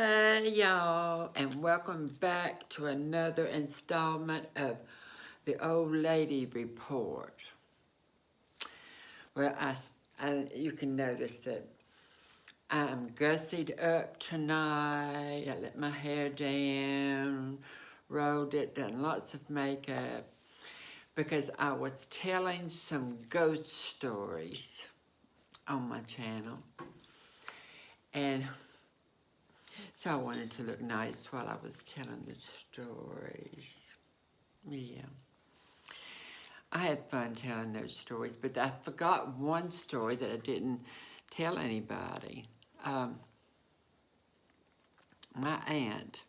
Hey y'all, and welcome back to another installment of the Old Lady Report. Well, you can notice that I'm gussied up tonight. I let my hair down, rolled it, done lots of makeup, because I was telling some ghost stories on my channel. And so I wanted to look nice while I was telling the stories. Yeah. I had fun telling those stories, but I forgot one story that I didn't tell anybody. My aunt,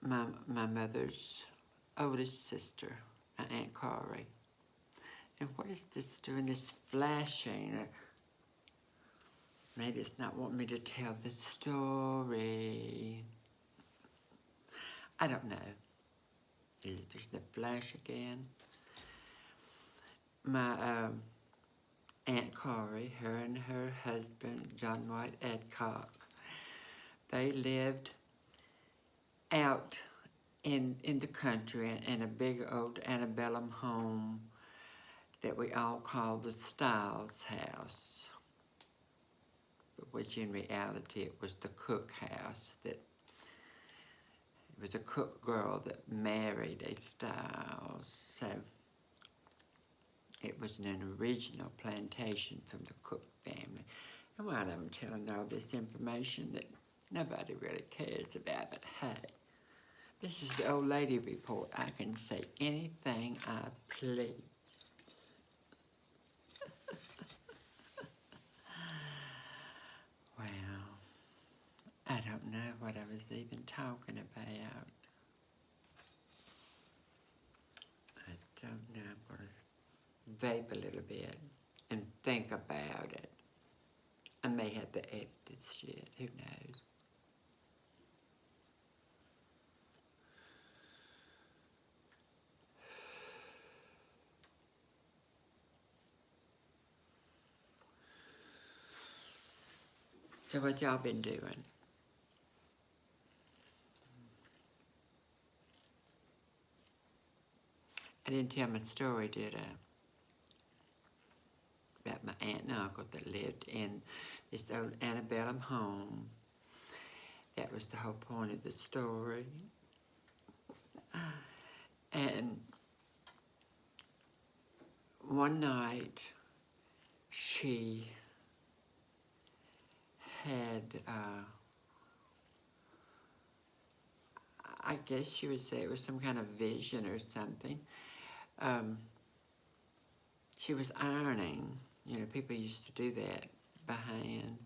my mother's oldest sister, my Aunt Corey. And what is this doing, this flashing? Maybe it's not wanting me to tell the story. I don't know. Is it just the flash again? My Aunt Corey, her and her husband, John White Adcock, they lived out in the country in a big old antebellum home that we all call the Stiles house, which in reality it was the Cook house. That it was a Cook girl that married a Stiles, so it was an original plantation from the Cook family. And while I'm telling all this information that nobody really cares about, but hey, this is the Old Lady Report. I can say anything I please. Well, I don't know what I was even talking about. I don't know. I'm going to vape a little bit and think about it. I may have to edit this shit. Who knows? So what y'all been doing? I didn't tell my story, did I? About my aunt and uncle that lived in this old antebellum home. That was the whole point of the story. And one night, she had, I guess you would say it was some kind of vision or something. She was ironing. You know, people used to do that by hand.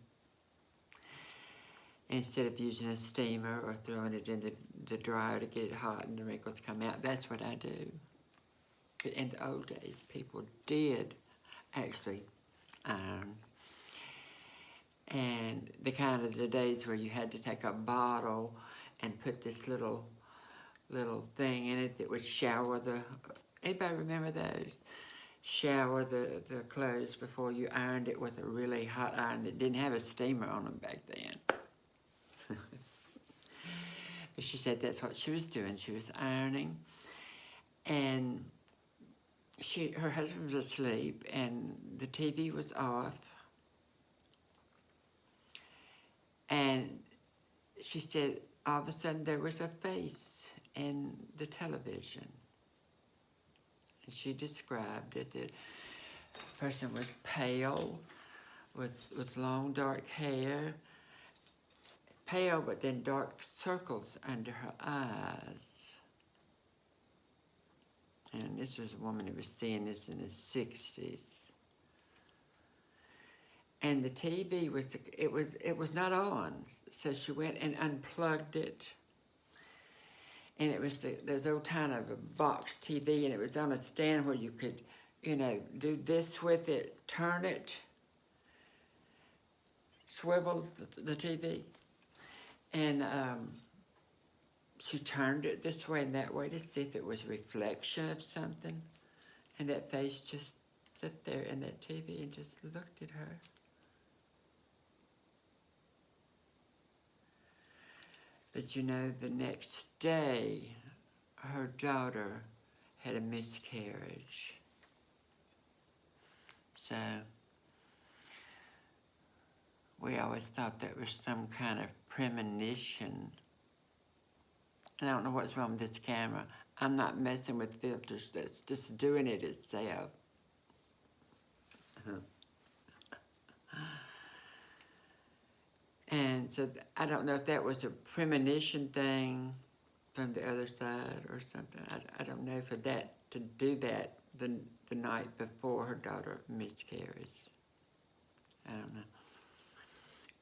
Instead of using a steamer or throwing it in the dryer to get it hot and the wrinkles come out. That's what I do. But in the old days, people did actually iron. And the kind of the days where you had to take a bottle and put this little thing in it that would shower the, anybody remember those? Shower the clothes before you ironed it with a really hot iron that didn't have a steamer on them back then. But she said that's what she was doing. She was ironing, and her husband was asleep, and the TV was off. And she said all of a sudden there was a face in the television. And she described it. The person was pale, with long dark hair, pale but then dark circles under her eyes. And this was a woman who was seeing this in the 60s. And the TV was not on, so she went and unplugged it. And it was those old kind of a box TV, and it was on a stand where you could, you know, do this with it, turn it, swivel the TV. And she turned it this way and that way to see if it was a reflection of something. And that face just sat there in that TV and just looked at her. But you know, the next day, her daughter had a miscarriage. So we always thought that was some kind of premonition. And I don't know what's wrong with this camera. I'm not messing with filters. That's just doing it itself. And so I don't know if that was a premonition thing from the other side or something. I don't know for that to do that the night before her daughter miscarries. I don't know.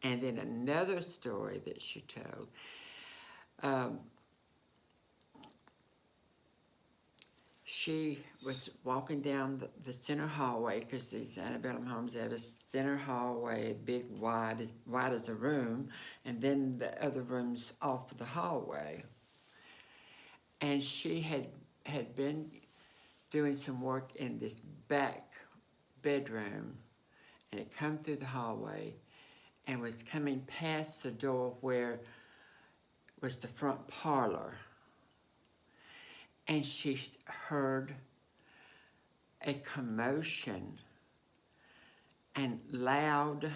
And then another story that she told. She was walking down the center hallway, because these antebellum homes have a center hallway, big, wide as a room, and then the other rooms off the hallway. And she had been doing some work in this back bedroom, and it come through the hallway and was coming past the door where was the front parlor. And she heard a commotion and loud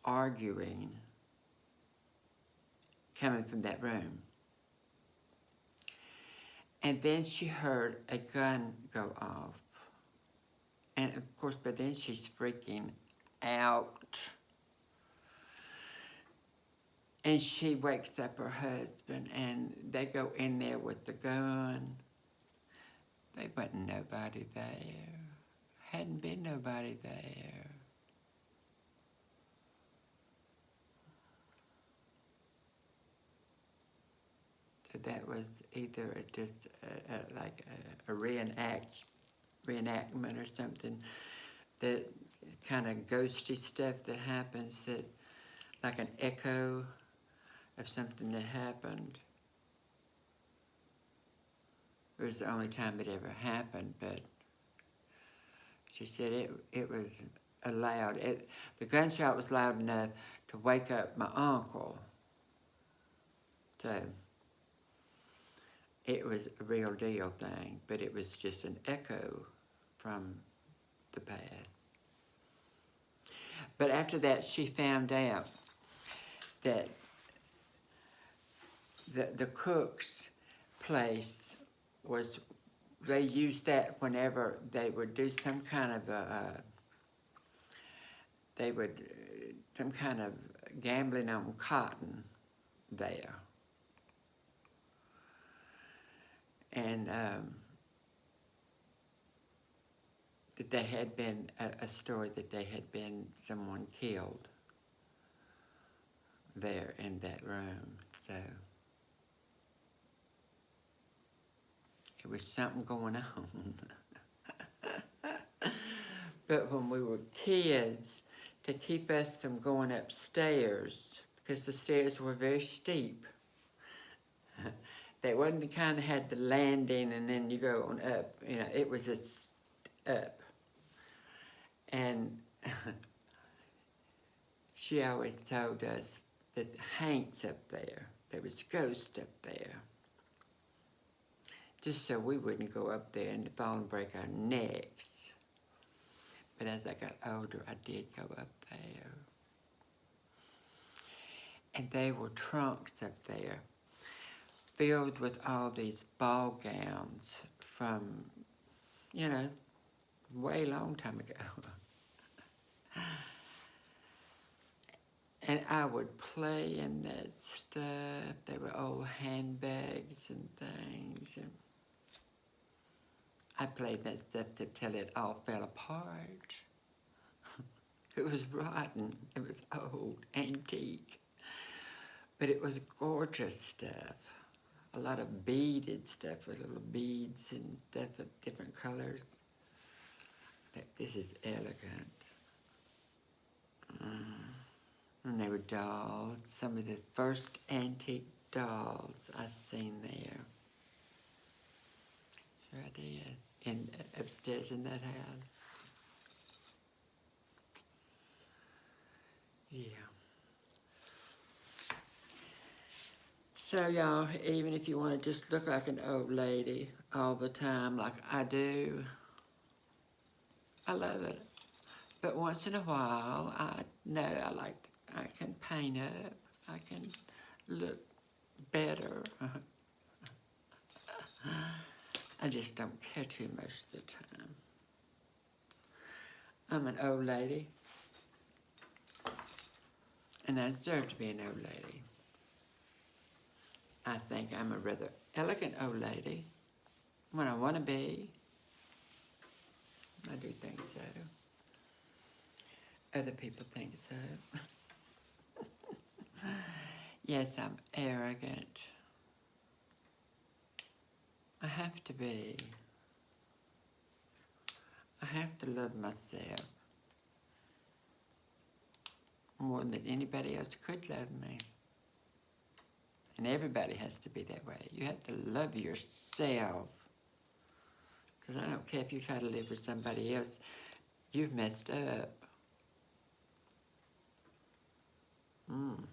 arguing coming from that room. And then she heard a gun go off. And of course, by then she's freaking out. And she wakes up her husband, and they go in there with the gun. There wasn't nobody there. Hadn't been nobody there. So that was either just like a reenactment or something, that kind of ghosty stuff that happens, that like an echo of something that happened. It was the only time it ever happened, but she said it was the gunshot was loud enough to wake up my uncle. So it was a real deal thing, but it was just an echo from the past. But after that, she found out that the cook's place was, they used that whenever they would do some kind of some kind of gambling on cotton there. And that there had been a story that there had been someone killed there in that room. So it was something going on. But when we were kids, to keep us from going upstairs, because the stairs were very steep, they wasn't the kind that had the landing and then you go on up. You know, it was just up. And she always told us that Hank's up there. There was ghosts up there. Just so we wouldn't go up there and fall and break our necks. But as I got older, I did go up there. And there were trunks up there filled with all these ball gowns from, you know, way long time ago. And I would play in that stuff. There were old handbags and things. And I played that stuff till it all fell apart. It was rotten. It was old, antique. But it was gorgeous stuff. A lot of beaded stuff with little beads and stuff of different colors. This is elegant. And they were dolls. Some of the first antique dolls I seen there. Sure I did. Upstairs in that house. Yeah. So y'all, even if you want to just look like an old lady all the time like I do, I love it. But once in a while, I know I can paint up, I can look better. I just don't care too much of the time. I'm an old lady, and I deserve to be an old lady. I think I'm a rather elegant old lady when I want to be. I do think so. Other people think so. Yes, I'm arrogant. I have to be. I have to love myself more than anybody else could love me. And everybody has to be that way. You have to love yourself. Because I don't care if you try to live with somebody else, you've messed up. And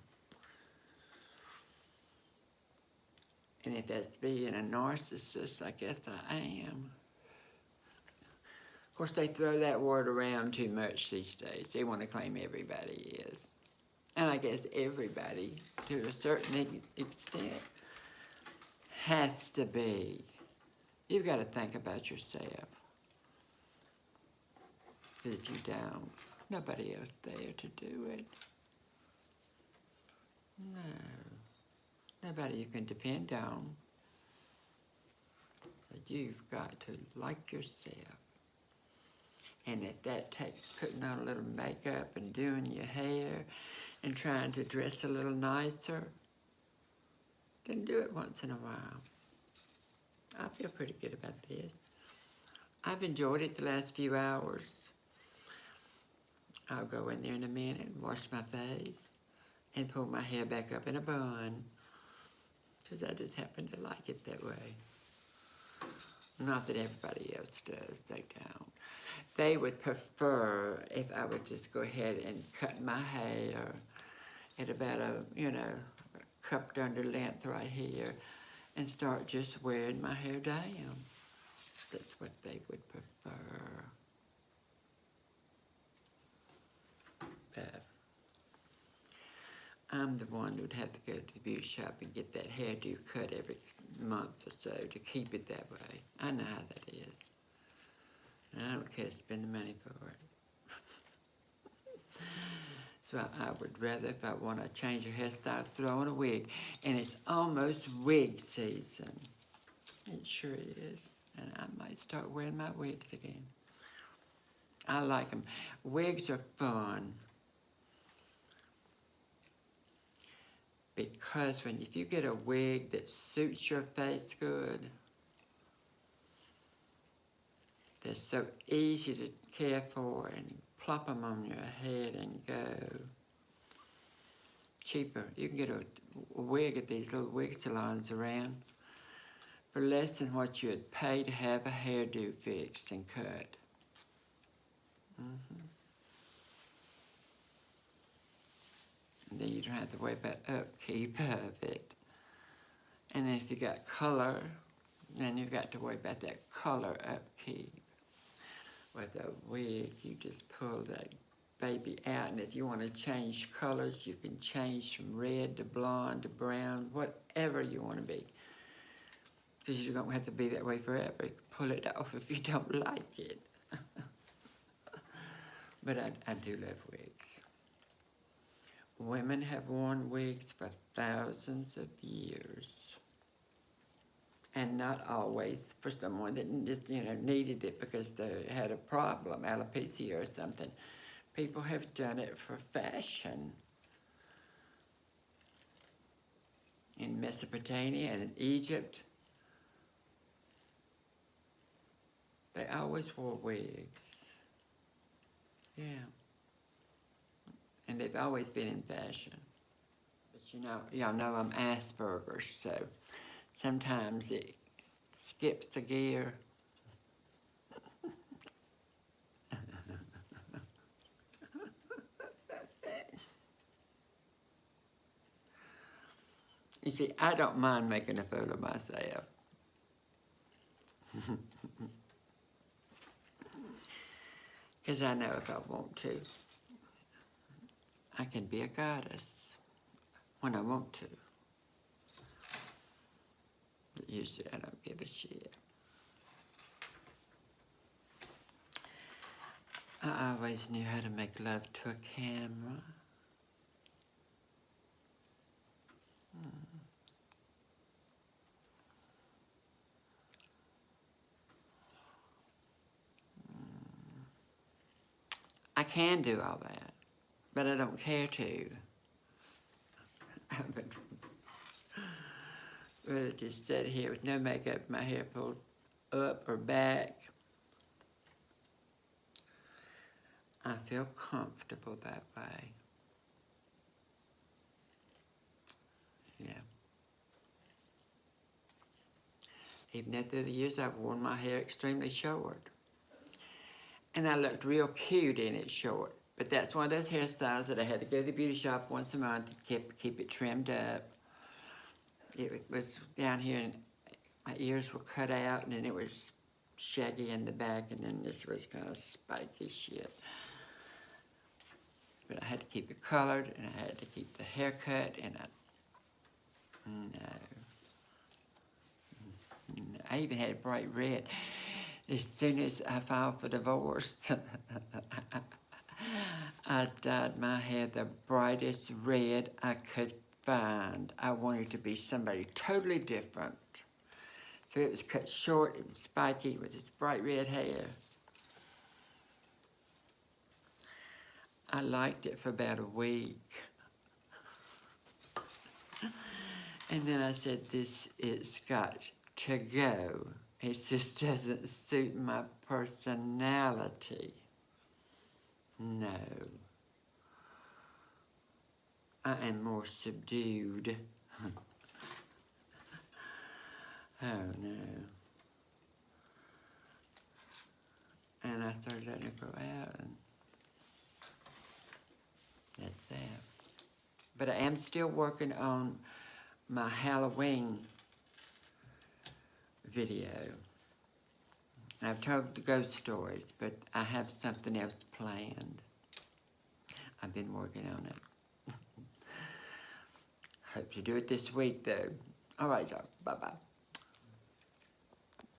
if that's being a narcissist, I guess I am. Of course, they throw that word around too much these days. They want to claim everybody is. And I guess everybody, to a certain extent, has to be. You've got to think about yourself. Because if you don't, nobody else there to do it. No. Nobody you can depend on. So you've got to like yourself. And if that takes putting on a little makeup and doing your hair and trying to dress a little nicer, then do it once in a while. I feel pretty good about this. I've enjoyed it the last few hours. I'll go in there in a minute and wash my face and pull my hair back up in a bun, because I just happen to like it that way. Not that everybody else does, they don't. They would prefer if I would just go ahead and cut my hair at about a cupped under length right here and start just wearing my hair down. That's what they would prefer. But I'm the one who'd have to go to the beauty shop and get that hairdo cut every month or so to keep it that way. I know how that is. And I don't care to spend the money for it. So I would rather, if I want to change a hairstyle, throw on a wig. And it's almost wig season. It sure is. And I might start wearing my wigs again. I like them. Wigs are fun. Because if you get a wig that suits your face good, they're so easy to care for, and plop them on your head and go. Cheaper. You can get a wig at these little wig salons around for less than what you'd pay to have a hairdo fixed and cut. And then you don't have to worry about upkeep of it. And then if you got color, then you've got to worry about that color upkeep. With a wig, you just pull that baby out, and if you want to change colors, you can change from red to blonde to brown, whatever you want to be. Because you don't have to be that way forever. You can pull it off if you don't like it. But I do love wigs. Women have worn wigs for thousands of years. And not always for someone that just, needed it because they had a problem, alopecia or something. People have done it for fashion. In Mesopotamia and in Egypt, they always wore wigs. Yeah. And they've always been in fashion. But y'all know I'm Asperger's, so sometimes it skips a gear. You see, I don't mind making a fool of myself. Because I know if I want to, I can be a goddess when I want to. But usually I don't give a shit. I always knew how to make love to a camera. I can do all that, but I don't care to. I would rather just sit here with no makeup, my hair pulled up or back. I feel comfortable that way. Yeah. Even though through the years I've worn my hair extremely short. And I looked real cute in it short. But that's one of those hairstyles that I had to go to the beauty shop once a month to keep it trimmed up. It was down here and my ears were cut out and then it was shaggy in the back and then this was kind of spiky shit. But I had to keep it colored and I had to keep the haircut and I even had bright red. As soon as I filed for divorce, I dyed my hair the brightest red I could find. I wanted to be somebody totally different. So it was cut short, it was spiky with this bright red hair. I liked it for about a week. And then I said, it's got to go. It just doesn't suit my personality. No. I am more subdued. Oh no. And I started letting it grow out and that's that. But I am still working on my Halloween video. I've told the ghost stories, but I have something else planned. I've been working on it. Hope to do it this week, though. All right, y'all. Bye-bye.